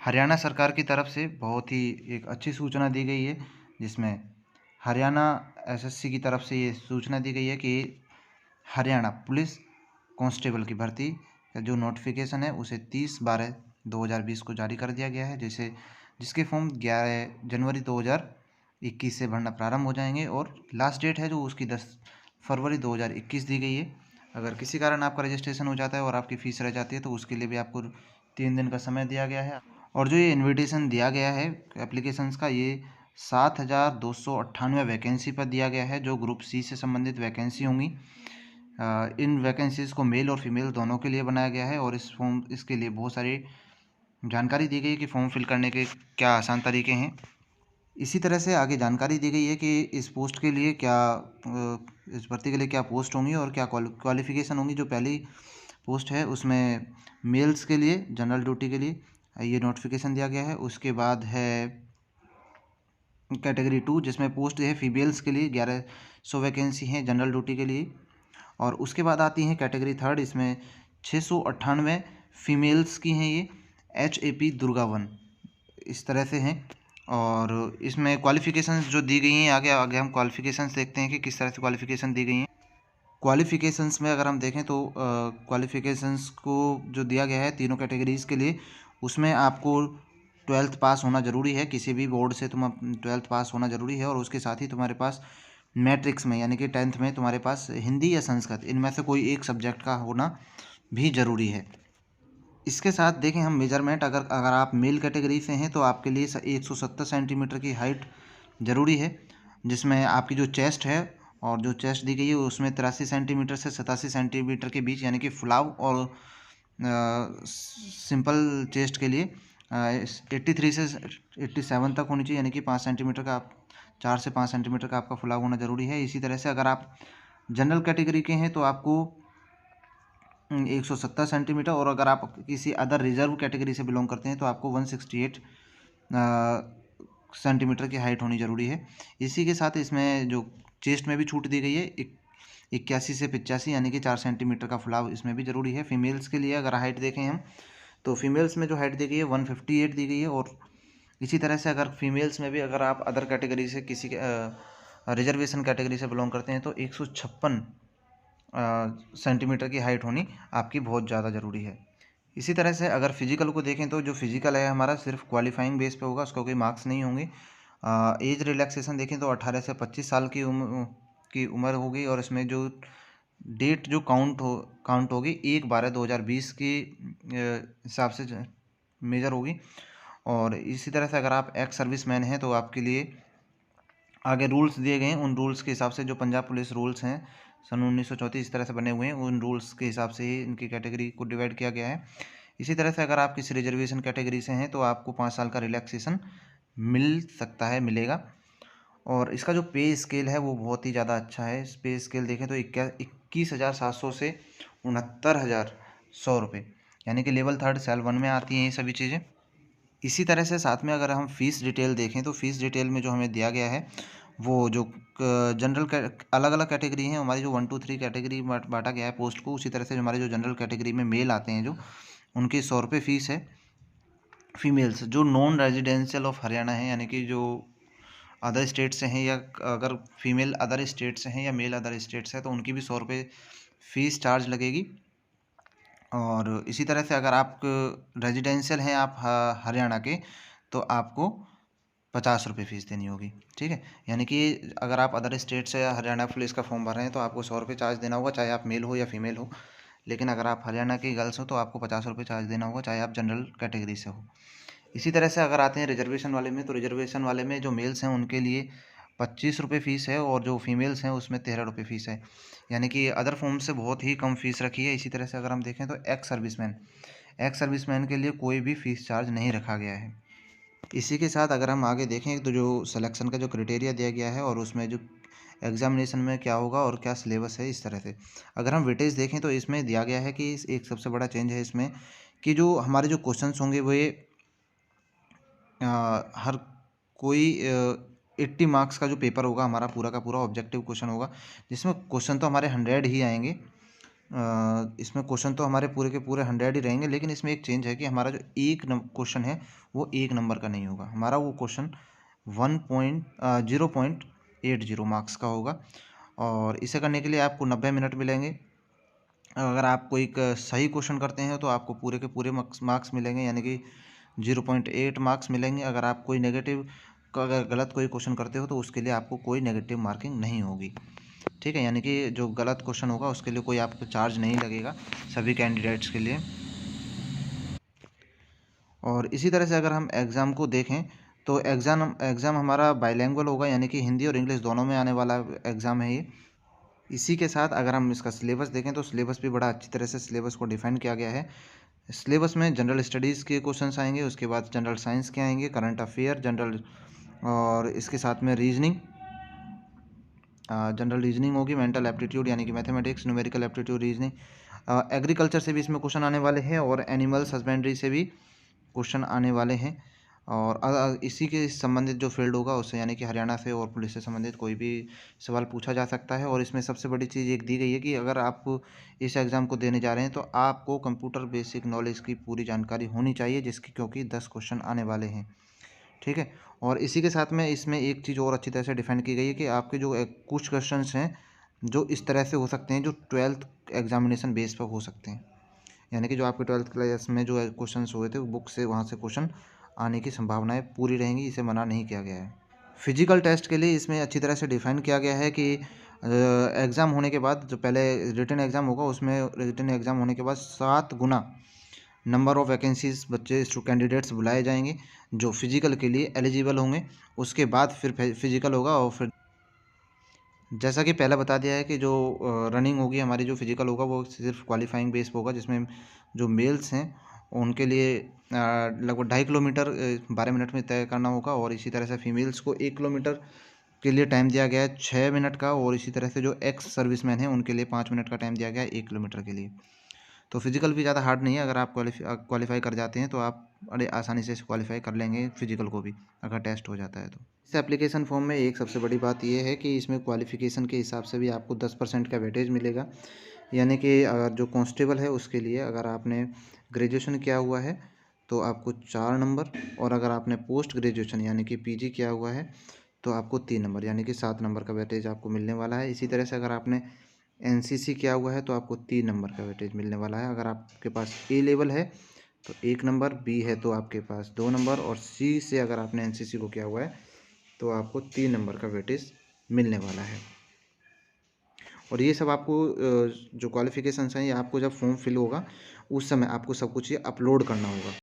हरियाणा सरकार की तरफ से बहुत ही एक अच्छी सूचना दी गई है, जिसमें हरियाणा एसएससी की तरफ से ये सूचना दी गई है कि हरियाणा पुलिस कांस्टेबल की भर्ती का जो नोटिफिकेशन है उसे 30/12/2020 को जारी कर दिया गया है, जिसके फॉर्म 11 जनवरी 2021 से भरना प्रारंभ हो जाएंगे और लास्ट डेट है जो उसकी 10 फरवरी 2021 दी गई है। अगर किसी कारण आपका रजिस्ट्रेशन हो जाता है और आपकी फ़ीस रह जाती है तो उसके लिए भी आपको 3 दिन का समय दिया गया है। और जो ये इन्विटेशन दिया गया है एप्लीकेशंस का, ये 7,298 वैकेंसी पर दिया गया है, जो ग्रुप सी से संबंधित वैकेंसी होंगी। इन वैकेंसीज़ को मेल और फीमेल दोनों के लिए बनाया गया है और इसके लिए बहुत सारी जानकारी दी गई है कि फॉर्म फिल करने के क्या आसान तरीके हैं। इसी तरह से आगे जानकारी दी गई है कि इस पोस्ट के लिए इस भर्ती के लिए क्या पोस्ट होंगी और क्या क्वालिफिकेशन होंगी। जो पहली पोस्ट है उसमें मेल्स के लिए जनरल ड्यूटी के लिए ये नोटिफिकेशन दिया गया है। उसके बाद है कैटेगरी 2 जिसमें पोस्ट है फीमेल्स के लिए 1100 वैकेंसी हैं जनरल ड्यूटी के लिए। और उसके बाद आती है कैटेगरी 3, इसमें 698 फीमेल्स की हैं, ये HAP दुर्गा 1 इस तरह से हैं। और इसमें क्वालिफ़िकेशंस जो दी गई हैं, आगे आगे हम क्वालिफ़िकेशंस देखते हैं कि किस तरह से क्वालिफ़िकेशन दी गई हैं। क्वालिफ़िकेशंस में अगर हम देखें तो क्वालिफ़िकेशंस को जो दिया गया है तीनों कैटेगरीज़ के लिए, उसमें आपको 12th पास होना ज़रूरी है। किसी भी बोर्ड से 12th पास होना ज़रूरी है और उसके साथ ही तुम्हारे पास मैट्रिक्स में यानी कि 10th में तुम्हारे पास हिंदी या संस्कृत इनमें से कोई एक सब्जेक्ट का होना भी ज़रूरी है। इसके साथ देखें हम मेजरमेंट, अगर अगर आप मेल कैटेगरी से हैं तो आपके लिए 170 सेंटीमीटर की हाइट ज़रूरी है, जिसमें आपकी जो चेस्ट है और जो चेस्ट दी गई है उसमें 83 सेंटीमीटर से 87 सेंटीमीटर के बीच यानी कि फुलाव और सिंपल चेस्ट के लिए 83 से 87 तक होनी चाहिए, यानी कि 5 सेंटीमीटर का 4 से 5 सेंटीमीटर का आपका फुलाव होना ज़रूरी है। इसी तरह से अगर आप जनरल कैटेगरी के हैं तो आपको 170 सेंटीमीटर, और अगर आप किसी अदर रिजर्व कैटेगरी से बिलोंग करते हैं तो आपको 168 सेंटीमीटर की हाइट होनी ज़रूरी है। इसी के साथ इसमें जो चेस्ट में भी छूट दी गई है 81 से 85 यानी कि 4 सेंटीमीटर का फुलाव इसमें भी ज़रूरी है। फीमेल्स के लिए अगर हाइट देखें हम तो फीमेल्स में जो हाइट दी गई है 158 दी गई है। और इसी तरह से अगर फीमेल्स में भी अगर आप अदर कैटेगरी से किसी रिजर्वेशन कैटेगरी से बिलोंग करते हैं तो 156 सेंटीमीटर की हाइट होनी आपकी बहुत ज़्यादा ज़रूरी है। इसी तरह से अगर फिजिकल को देखें तो जो फिजिकल है हमारा सिर्फ क्वालिफाइंग बेस पे होगा, उसका कोई मार्क्स नहीं होंगे। एज रिलैक्सेशन देखें तो 18 से 25 साल की उम्र होगी और इसमें जो डेट जो काउंट होगी 1/12/2020 की हिसाब से मेजर होगी। और इसी तरह से अगर आप एक्स सर्विसमैन हैं तो आपके लिए आगे रूल्स दिए गए हैं, उन रूल्स के हिसाब से जो पंजाब पुलिस रूल्स हैं सन 1934 इस तरह से बने हुए हैं, उन रूल्स के हिसाब से ही इनकी कैटेगरी को डिवाइड किया गया है। इसी तरह से अगर आप किसी रिजर्वेशन कैटेगरी से हैं तो आपको 5 साल का रिलैक्सेशन मिल सकता है, मिलेगा। और इसका जो पे स्केल है वो बहुत ही ज़्यादा अच्छा है। इस पे स्केल देखें तो 21,700 से 69,100 रुपये, यानी कि लेवल 3 सेल 1 में आती हैं ये सभी चीज़ें। इसी तरह से साथ में अगर हम फ़ीस डिटेल देखें तो फ़ीस डिटेल में जो हमें दिया गया है वो जो जनरल अलग अलग कैटेगरी हैं हमारी, जो 1 2 3 कैटेगरी बांटा गया है पोस्ट को, उसी तरह से हमारे जो जनरल कैटेगरी में मेल आते हैं जो उनकी 100 रुपये फ़ीस है। फीमेल्स जो नॉन रेजिडेंशियल ऑफ हरियाणा है यानी कि जो अदर स्टेट से हैं, या अगर फीमेल अदर स्टेट से हैं या मेल अदर स्टेट से है तो उनकी भी 100 रुपये फ़ीस चार्ज लगेगी। और इसी तरह से अगर आप रेजिडेंशियल हैं आप हरियाणा के तो आपको 50 रुपये फ़ीस देनी होगी, ठीक है। यानी कि अगर आप अदर स्टेट से हरियाणा पुलिस का फॉर्म भर रहे हैं तो आपको 100 रुपये चार्ज देना होगा, चाहे आप मेल हो या फीमेल हो। लेकिन अगर आप हरियाणा की गर्ल्स हो तो आपको 50 रुपये चार्ज देना होगा, चाहे आप जनरल कैटेगरी से हो। इसी तरह से अगर आते हैं रिजर्वेशन वाले में तो रिजर्वेशन वाले में जो मेल्स हैं उनके लिए 25 रुपये फ़ीस है और जो फीमेल्स हैं उसमें 13 रुपये फ़ीस है, यानी कि अदर फॉर्म से बहुत ही कम फ़ीस रखी है। इसी तरह से अगर हम देखें तो एक्स सर्विसमैन के लिए कोई भी फ़ीस चार्ज नहीं रखा गया है। इसी के साथ अगर हम आगे देखें तो जो सिलेक्शन का जो क्राइटेरिया दिया गया है और उसमें जो एग्जामिनेशन में क्या होगा और क्या सिलेबस है, इस तरह से अगर हम वेटेज देखें तो इसमें दिया गया है कि एक सबसे बड़ा चेंज है इसमें कि जो हमारे जो क्वेश्चंस होंगे वो ये हर कोई 80 मार्क्स का जो पेपर होगा हमारा पूरा का पूरा ऑब्जेक्टिव क्वेश्चन होगा, जिसमें क्वेश्चन तो हमारे 100 ही आएंगे इसमें क्वेश्चन तो हमारे पूरे के पूरे 100 ही रहेंगे, लेकिन इसमें एक चेंज है कि हमारा जो एक क्वेश्चन है वो 1 नंबर का नहीं होगा, हमारा वो क्वेश्चन 0.80 मार्क्स का होगा। और इसे करने के लिए आपको 90 मिनट मिलेंगे। अगर आप कोई सही क्वेश्चन करते हैं तो आपको पूरे के पूरे मार्क्स मिलेंगे, यानी कि 0.8 मार्क्स मिलेंगे। अगर आप कोई नेगेटिव अगर गलत कोई क्वेश्चन करते हो तो उसके लिए आपको कोई नेगेटिव मार्किंग नहीं होगी, ठीक है। यानी कि जो गलत क्वेश्चन होगा उसके लिए कोई आपको चार्ज नहीं लगेगा सभी कैंडिडेट्स के लिए। और इसी तरह से अगर हम एग्ज़ाम को देखें तो एग्ज़ाम हमारा बाइलैंग्वेज होगा, यानी कि हिंदी और इंग्लिश दोनों में आने वाला एग्ज़ाम है ये। इसी के साथ अगर हम इसका सिलेबस देखें तो सिलेबस भी बड़ा अच्छी तरह से सिलेबस को डिफाइन किया गया है। सिलेबस में जनरल स्टडीज़ के क्वेश्चंस आएंगे, उसके बाद जनरल साइंस के आएंगे, करंट अफेयर, जनरल, और इसके साथ में जनरल रीजनिंग होगी, मेंटल एप्टीट्यूड यानी कि mathematics, numerical aptitude, reasoning, agriculture से भी इसमें क्वेश्चन आने वाले हैं और एनिमल्स हस्बेंड्री से भी क्वेश्चन आने वाले हैं। और इसी के संबंधित जो फील्ड होगा उससे, यानी कि हरियाणा से और पुलिस से संबंधित कोई भी सवाल पूछा जा सकता है। और इसमें सबसे बड़ी चीज़ एक दी गई है कि अगर आप इस एग्ज़ाम को देने जा रहे हैं तो आपको कंप्यूटर बेसिक नॉलेज की पूरी जानकारी होनी चाहिए, जिसकी क्योंकि 10 क्वेश्चन आने वाले हैं, ठीक है। और इसी के साथ में इसमें एक चीज़ और अच्छी तरह से डिफाइन की गई है कि आपके जो कुछ क्वेश्चंस हैं जो इस तरह से हो सकते हैं जो 12th एग्जामिनेशन बेस पर हो सकते हैं, यानी कि जो आपके 12th क्लास में जो क्वेश्चंस हुए थे बुक से, वहाँ से क्वेश्चन आने की संभावनाएं पूरी रहेंगी, इसे मना नहीं किया गया है। फिजिकल टेस्ट के लिए इसमें अच्छी तरह से डिफाइन किया गया है कि एग्ज़ाम होने के बाद जो पहले रिटन एग्ज़ाम होगा उसमें रिटन एग्ज़ाम होने के बाद 7 गुना नंबर ऑफ़ वैकेंसीज बच्चे कैंडिडेट्स बुलाए जाएंगे जो फिजिकल के लिए एलिजिबल होंगे। उसके बाद फिर फिजिकल होगा, और फिर जैसा कि पहले बता दिया है कि जो रनिंग होगी हमारी, जो फिजिकल होगा वो सिर्फ क्वालिफाइंग बेस पे होगा, जिसमें जो मेल्स हैं उनके लिए लगभग 2.5 किलोमीटर 12 मिनट में तय करना होगा। और इसी तरह से फीमेल्स को 1 किलोमीटर के लिए टाइम दिया गया है 6 मिनट का। और इसी तरह से जो एक्स सर्विसमैन हैं उनके लिए 5 मिनट का टाइम दिया गया है 1 किलोमीटर के लिए। तो फिजिकल भी ज़्यादा हार्ड नहीं है, अगर आप क्वालिफाई कर जाते हैं तो आप बड़े आसानी से क्वालिफाई कर लेंगे फिजिकल को भी, अगर टेस्ट हो जाता है तो। इस एप्लीकेशन फॉर्म में एक सबसे बड़ी बात यह है कि इसमें क्वालिफिकेशन के हिसाब से भी आपको 10% का वेटेज मिलेगा, यानी कि अगर जो कांस्टेबल है उसके लिए अगर आपने ग्रेजुएशन किया हुआ है तो आपको 4 नंबर, और अगर आपने पोस्ट ग्रेजुएशन यानी कि पीजी किया हुआ है तो आपको 3 नंबर, यानी कि 7 नंबर का वेटेज आपको मिलने वाला है। इसी तरह से अगर आपने एनसीसी किया हुआ है तो आपको 3 नंबर का वेटेज मिलने वाला है। अगर आपके पास ए लेवल है तो 1 नंबर, बी है तो आपके पास 2 नंबर, और सी से अगर आपने एनसीसी को किया हुआ है तो आपको 3 नंबर का वेटेज मिलने वाला है। और ये सब आपको जो क्वालिफिकेशंस हैं ये आपको जब फॉर्म फिल होगा उस समय आपको सब कुछ ये अपलोड करना होगा।